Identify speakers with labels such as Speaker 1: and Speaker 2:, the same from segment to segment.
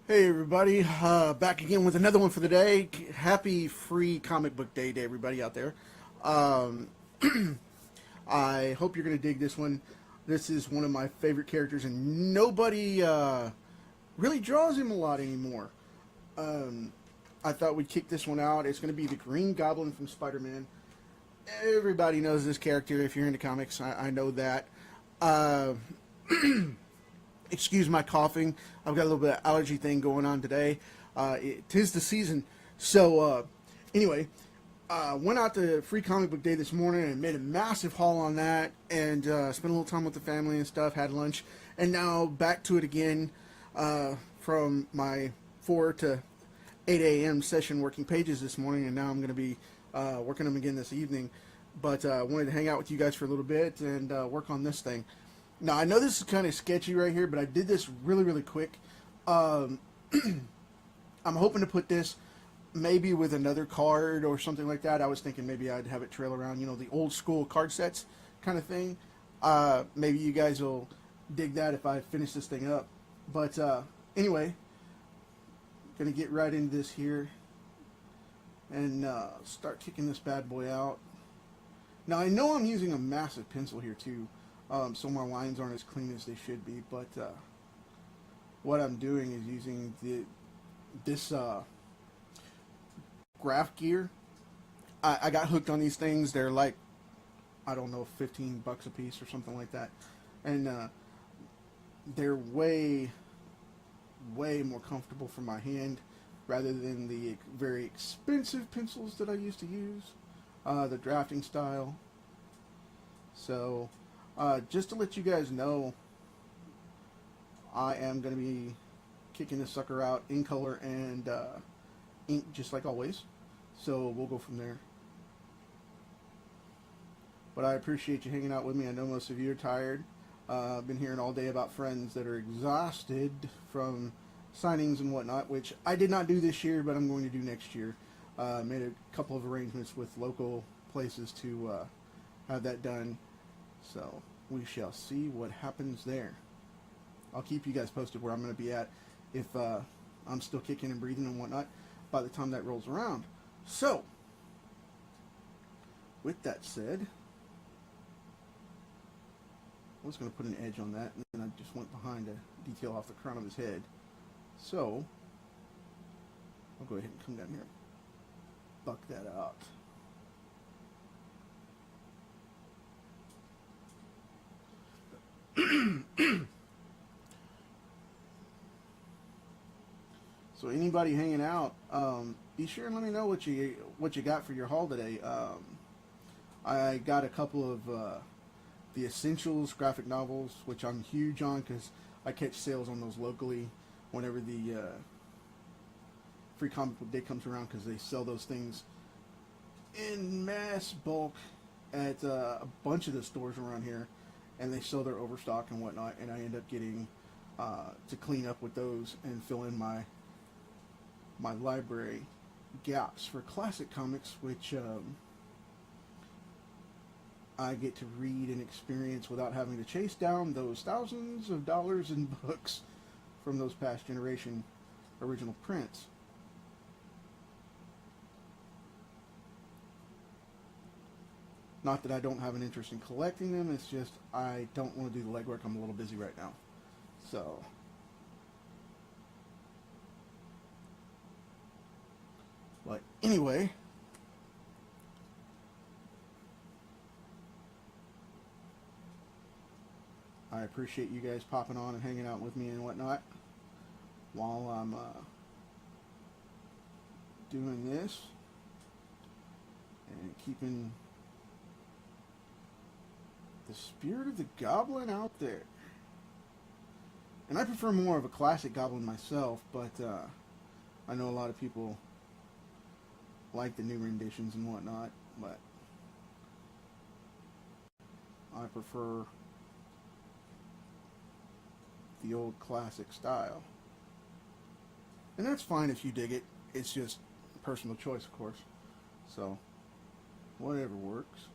Speaker 1: Hey everybody, back again with another one for the day. Happy free comic book day to everybody out there. Um, I hope you're going to dig this one. This is one of my favorite characters, and nobody really draws him a lot anymore. Um, I thought we'd kick this one out. It's going to be the Green Goblin from Spider-Man. Everybody knows this character if you're into comics. I know that. Uh, Excuse my coughing. I've got a little bit of allergy thing going on today. Tis the season. So, went out to Free Comic Book Day this morning and made a massive haul on that and spent a little time with the family and stuff, had lunch, and now back to it again from my 4 to 8 a.m. session working pages this morning, and now I'm going to be working them again this evening. But I wanted to hang out with you guys for a little bit and work on this thing. Now, I know this is kind of sketchy right here, but I did this really, really quick. Um, I'm hoping to put this maybe with another card or something like that. I was thinking maybe I'd have it trail around, the old school card sets kind of thing. Maybe you guys will dig that if I finish this thing up. But anyway, going to get right into this here and start kicking this bad boy out. Now, I know I'm using a massive pencil here, too. So my lines aren't as clean as they should be, but what I'm doing is using this graph gear. I got hooked on these things. They're like, I don't know, $15 a piece or something like that, and they're way more comfortable for my hand rather than the very expensive pencils that I used to use, the drafting style. So just to let you guys know, I am going to be kicking this sucker out in color and ink just like always. So we'll go from there. But I appreciate you hanging out with me. I know most of you are tired. I've been hearing all day about friends that are exhausted from signings and whatnot, which I did not do this year, but I'm going to do next year. Made a couple of arrangements with local places to have that done. So we shall see what happens there. I'll keep you guys posted where I'm going to be at if I'm still kicking and breathing and whatnot by the time that rolls around. So, with that said, I was going to put an edge on that, and then I just went behind to detail off the crown of his head. So, I'll go ahead and come down here and buck that out. So anybody hanging out, be sure and let me know what you got for your haul today. I got a couple of the Essentials graphic novels, which I'm huge on because I catch sales on those locally whenever the Free Comic Book Day comes around, because they sell those things in mass bulk at a bunch of the stores around here, and they sell their overstock and whatnot, and I end up getting to clean up with those and fill in my library gaps for classic comics, which I get to read and experience without having to chase down those thousands of dollars in books from those past generation original prints. Not that I don't have an interest in collecting them, it's just I don't want to do the legwork. I'm a little busy right now. So, but anyway, I appreciate you guys popping on and hanging out with me and whatnot while I'm doing this and keeping the spirit of the goblin out there. And I prefer more of a classic goblin myself, but I know a lot of people like the new renditions and whatnot, but I prefer the old classic style. And that's fine if you dig it. It's just personal choice, of course. So, whatever works.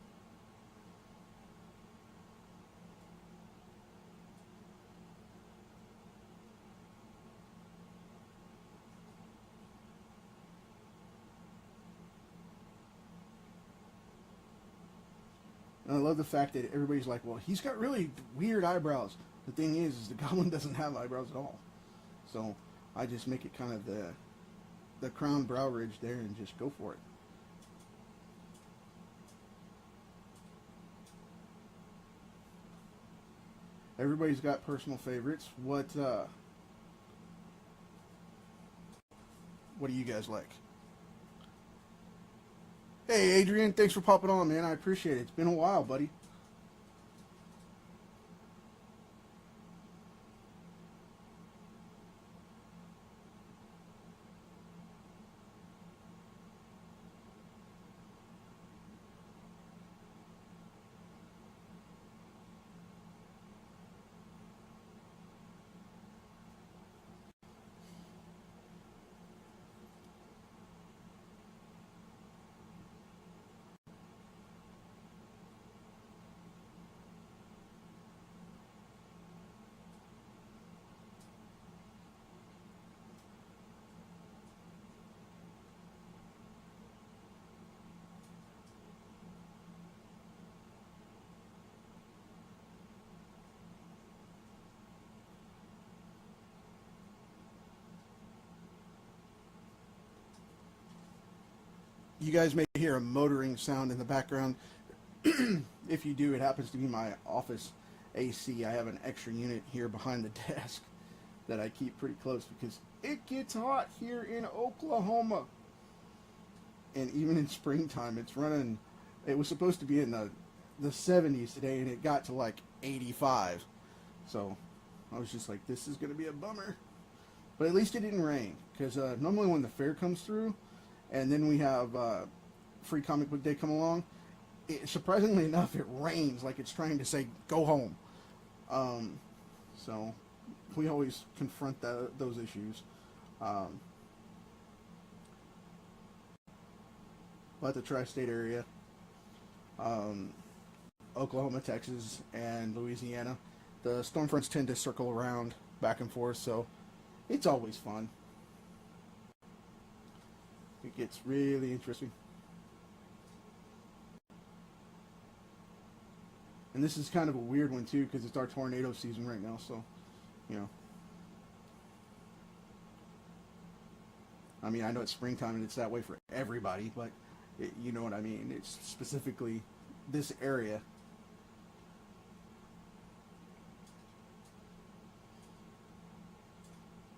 Speaker 1: And I love the fact that everybody's like, well, he's got really weird eyebrows. The thing is the Goblin doesn't have eyebrows at all. So I just make it kind of the crown brow ridge there and just go for it. Everybody's got personal favorites. What do you guys like? Hey, Adrian, thanks for popping on, man. I appreciate it. It's been a while, buddy. You guys may hear a motoring sound in the background. If you do, it happens to be my office AC. I have an extra unit here behind the desk that I keep pretty close because it gets hot here in Oklahoma. And even in springtime, it's running. It was supposed to be in the 70s today, and it got to like 85. So I was just like, this is going to be a bummer. But at least it didn't rain, because normally when the fair comes through, and then we have Free Comic Book Day come along, surprisingly enough, it rains like it's trying to say, go home. So we always confront those issues. But the tri-state area, Oklahoma, Texas, and Louisiana, the storm fronts tend to circle around back and forth, so it's always fun. It gets really interesting. And this is kind of a weird one too, because it's our tornado season right now, so, you know. I mean, I know it's springtime and it's that way for everybody, but you know what I mean. It's specifically this area.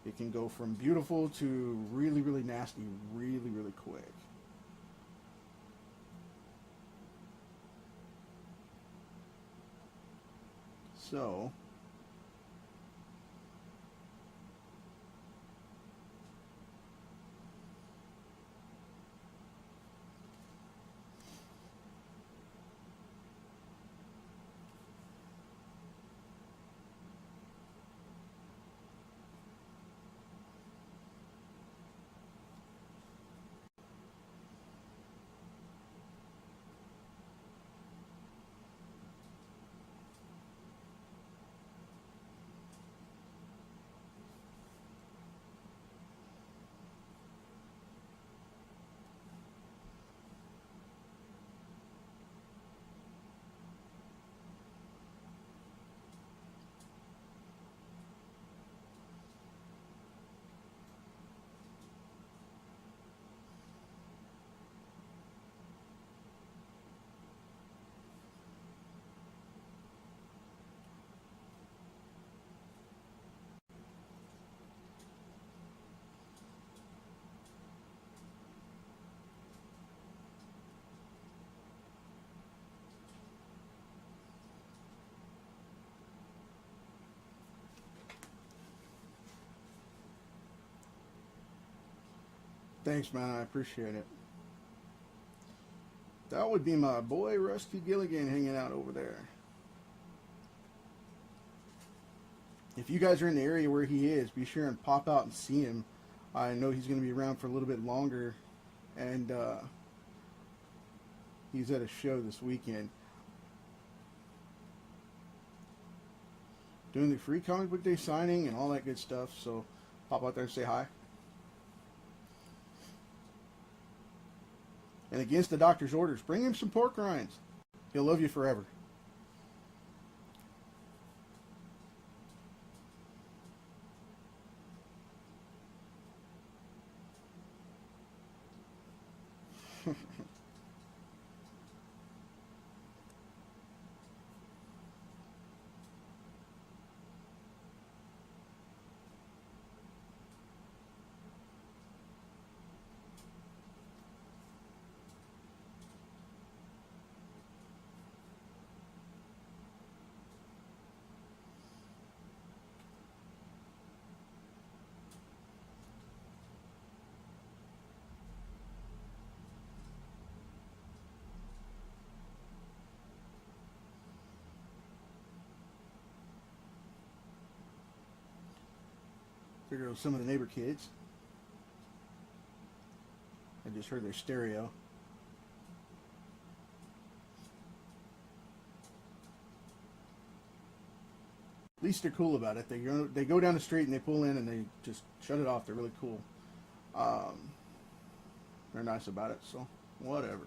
Speaker 1: It can go from beautiful to really, really nasty really, really quick. So, thanks, man. I appreciate it. That would be my boy Rusty Gilligan hanging out over there. If you guys are in the area where he is, be sure and pop out and see him. I know he's going to be around for a little bit longer, and he's at a show this weekend. Doing the Free Comic Book Day signing and all that good stuff, so pop out there and say hi. And against the doctor's orders, bring him some pork rinds. He'll love you forever. Figured it was some of the neighbor kids. I just heard their stereo. At least they're cool about it. They go down the street and they pull in and they just shut it off. They're really cool. Um, they're nice about it. So whatever.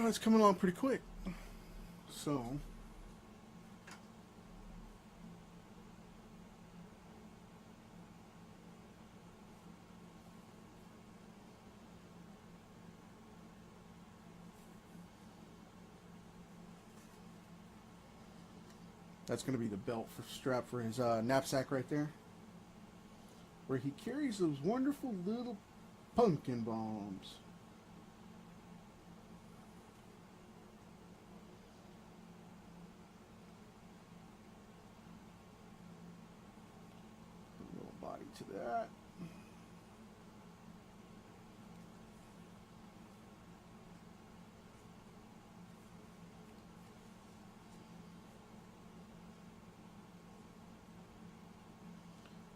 Speaker 1: It's coming along pretty quick. So that's going to be the belt strap for his knapsack right there, where he carries those wonderful little pumpkin bombs. A little body to that.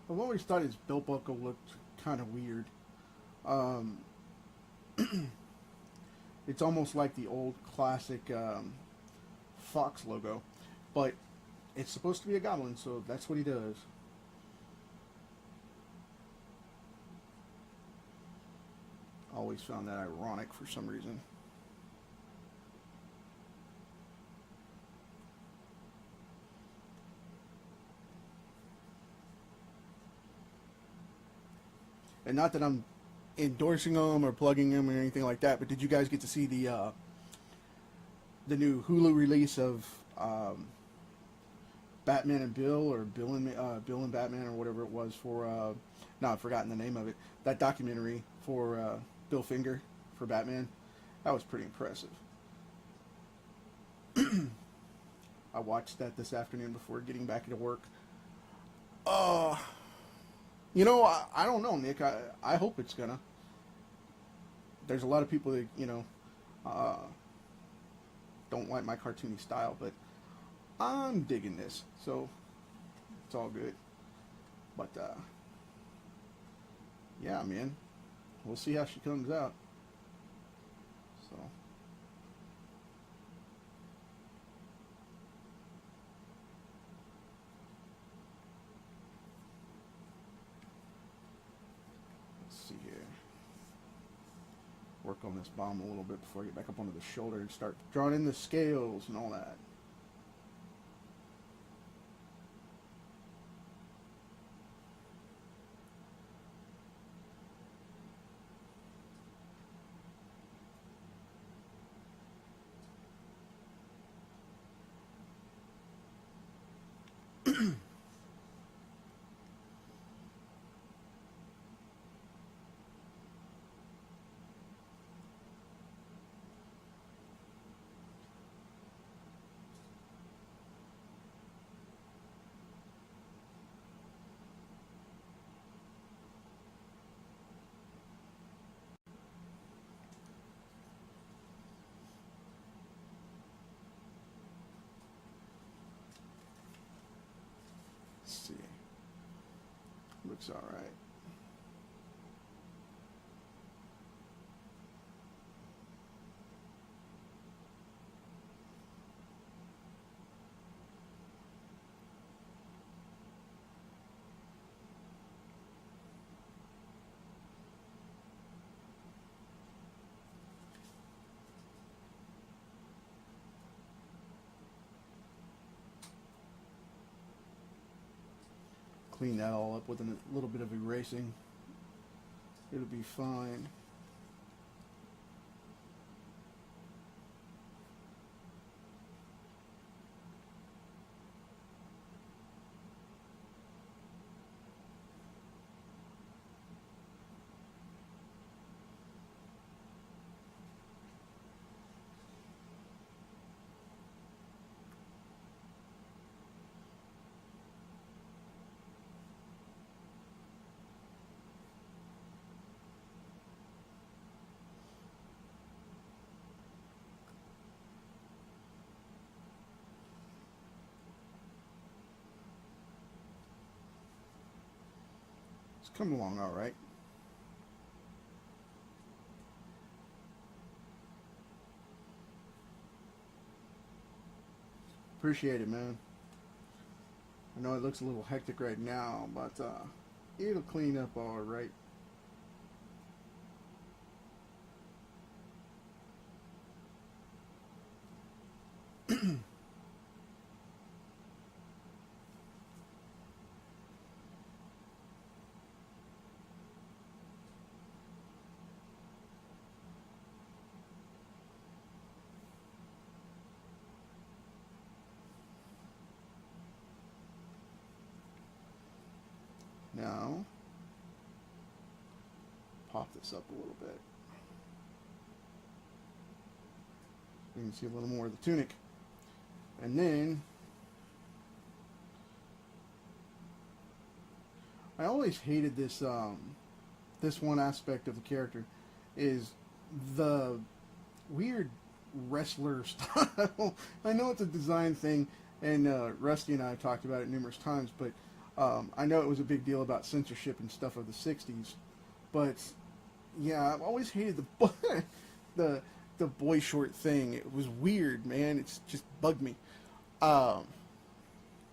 Speaker 1: I've always thought his belt buckle looked kind of weird. Um, it's almost like the old classic Fox logo, but it's supposed to be a goblin, so that's what he does. Always found that ironic for some reason. And not that I'm endorsing them or plugging them or anything like that, but did you guys get to see the new Hulu release of Batman and Bill, or Bill and Batman, or whatever it was for? No, I've forgotten the name of it. That documentary for Bill Finger for Batman. That was pretty impressive. I watched that this afternoon before getting back into work. Uh, I don't know, Nick. I hope it's gonna. There's a lot of people that, uh, don't like my cartoony style, but I'm digging this, so it's all good. But, yeah, man. We'll see how she comes out. So. Let's see here. Work on this bomb a little bit before I get back up onto the shoulder and start drawing in the scales and all that. Looks all right. Clean that all up with a little bit of erasing. It'll be fine. It's coming along all right. Appreciate it, man. I know it looks a little hectic right now, but it'll clean up all right. Now, pop this up a little bit. You can see a little more of the tunic. And then, I always hated this, this one aspect of the character, is the weird wrestler style. I know it's a design thing, and Rusty and I have talked about it numerous times, but I know it was a big deal about censorship and stuff of the 60s, but yeah, I've always hated the boy short thing. It was weird, man. It's just bugged me.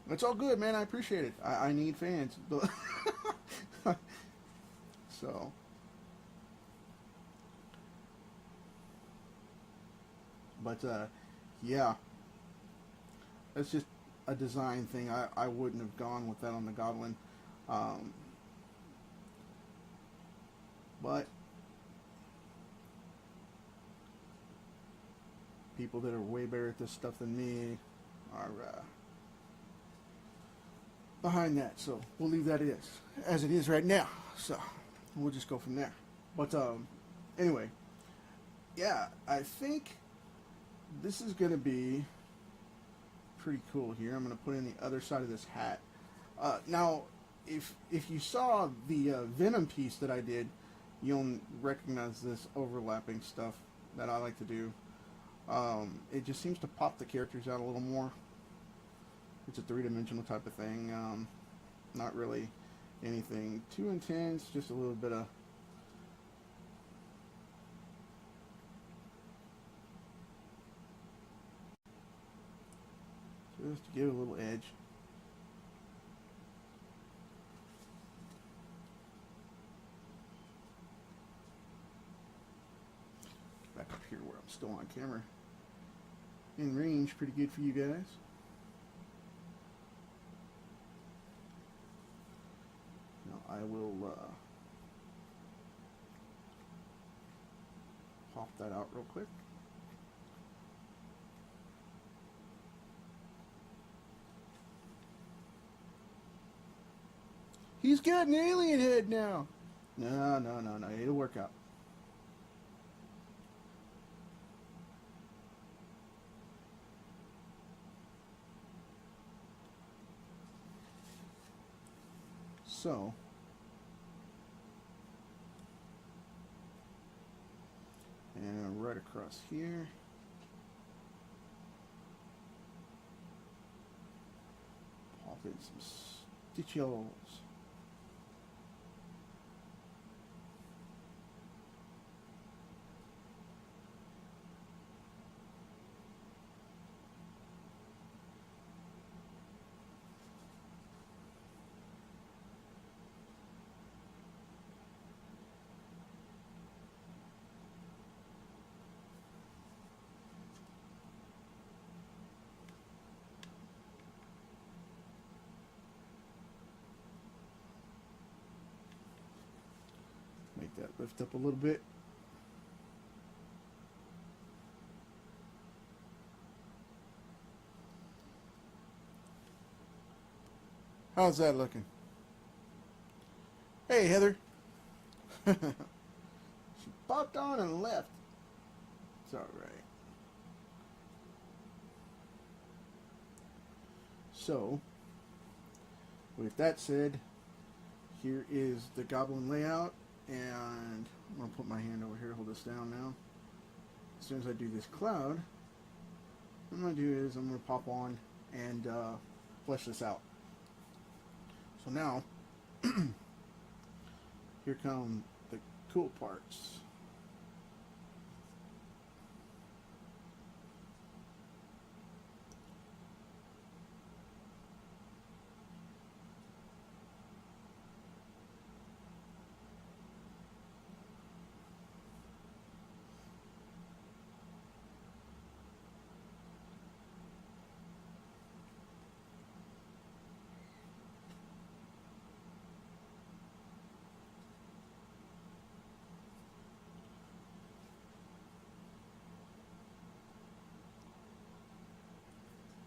Speaker 1: It's all good, man. I appreciate it. I need fans. So, but yeah, it's just a design thing. I wouldn't have gone with that on the Goblin. But people that are way better at this stuff than me are behind that. So we'll leave that as it is right now. So we'll just go from there. But anyway, yeah, I think this is going to be pretty cool here. I'm going to put in the other side of this hat. Now, if you saw the Venom piece that I did, you'll recognize this overlapping stuff that I like to do. It just seems to pop the characters out a little more. It's a three-dimensional type of thing. Not really anything too intense, just a little bit of just to give it a little edge. Back up here where I'm still on camera. In range, pretty good for you guys. Now I will pop that out real quick. He's got an alien head now. No. It'll work out. So, and right across here. Pop in some stitch holes. Lift up a little bit. How's that looking? Hey, Heather. She popped on and left. It's alright. So, with that said, here is the goblin layout, and I'm going to put my hand over here, hold this down now. As soon as I do this cloud, what I'm going to do is I'm going to pop on and flesh this out. So now, here come the cool parts.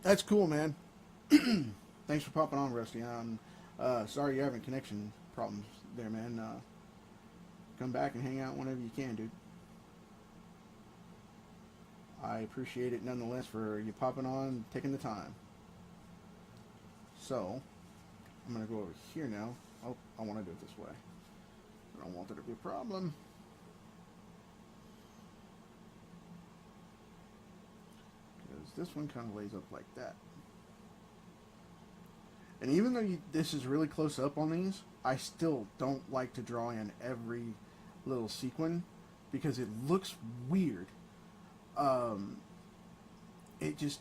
Speaker 1: That's cool, man. Thanks for popping on, Rusty. I'm sorry you're having connection problems there, man. Come back and hang out whenever you can, dude. I appreciate it nonetheless for you popping on, taking the time. So, I'm going to go over here now. Oh, I want to do it this way. I don't want there to be a problem. This one kind of lays up like that. And even though this is really close up on these, I still don't like to draw in every little sequin because it looks weird. It just,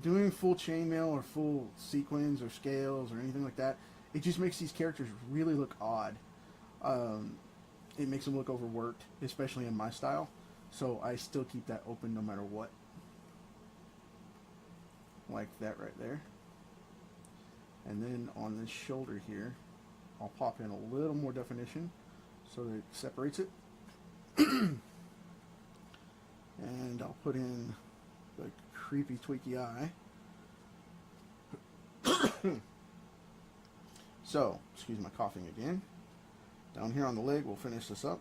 Speaker 1: doing full chainmail or full sequins or scales or anything like that, it just makes these characters really look odd. It makes them look overworked, especially in my style. So I still keep that open no matter what. Like that right there. And then on this shoulder here, I'll pop in a little more definition so that it separates it. And I'll put in the creepy tweaky eye. So, excuse my coughing again. Down here on the leg, we'll finish this up.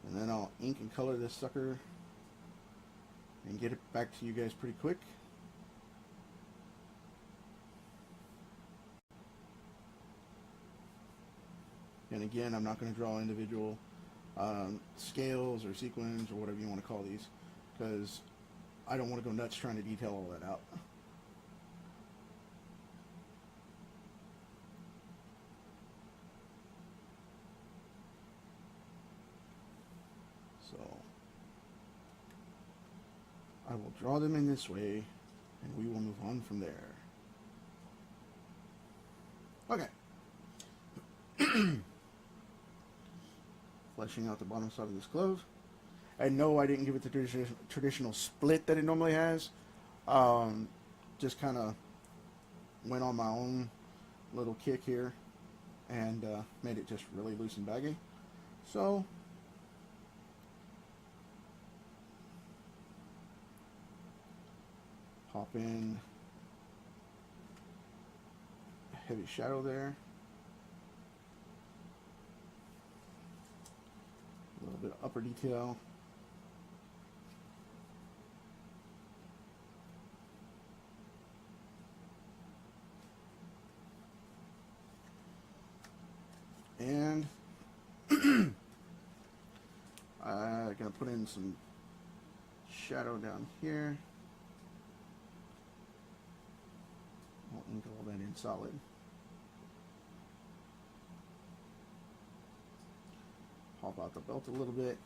Speaker 1: And then I'll ink and color this sucker and get it back to you guys pretty quick. And again, I'm not going to draw individual scales or sequins or whatever you want to call these, because I don't want to go nuts trying to detail all that out. So I will draw them in this way, and we will move on from there. Okay. Fleshing out the bottom side of this clove. And no, I didn't give it the traditional split that it normally has. Just kind of went on my own little kick here and made it just really loose and baggy. So pop in a heavy shadow there. A little bit of upper detail. And I'm going to put in some shadow down here. I'll ink all that in solid. Pop out the belt a little bit.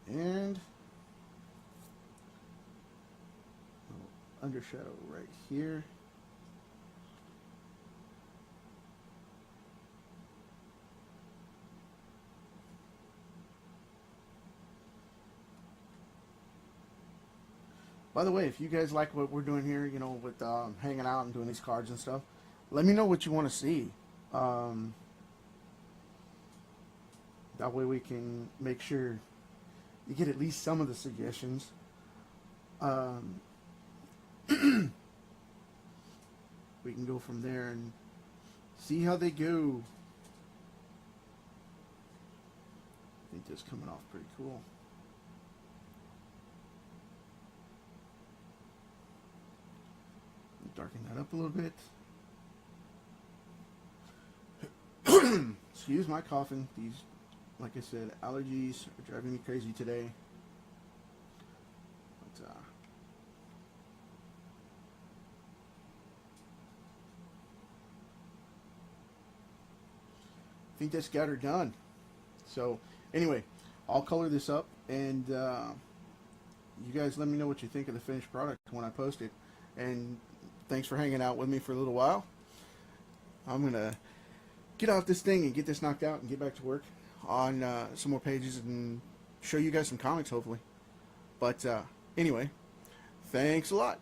Speaker 1: And undershadow right here. By the way, if you guys like what we're doing here, you know, with hanging out and doing these cards and stuff, let me know what you want to see. That way we can make sure you get at least some of the suggestions. We can go from there and see how they go. I think this is coming off pretty cool. Darken that up a little bit. Excuse my coughing. These, like I said, allergies are driving me crazy today. But, I think that's got her done. So, anyway, I'll color this up, and you guys let me know what you think of the finished product when I post it. And thanks for hanging out with me for a little while. I'm going to get off this thing and get this knocked out and get back to work on some more pages and show you guys some comics, hopefully. But anyway, thanks a lot.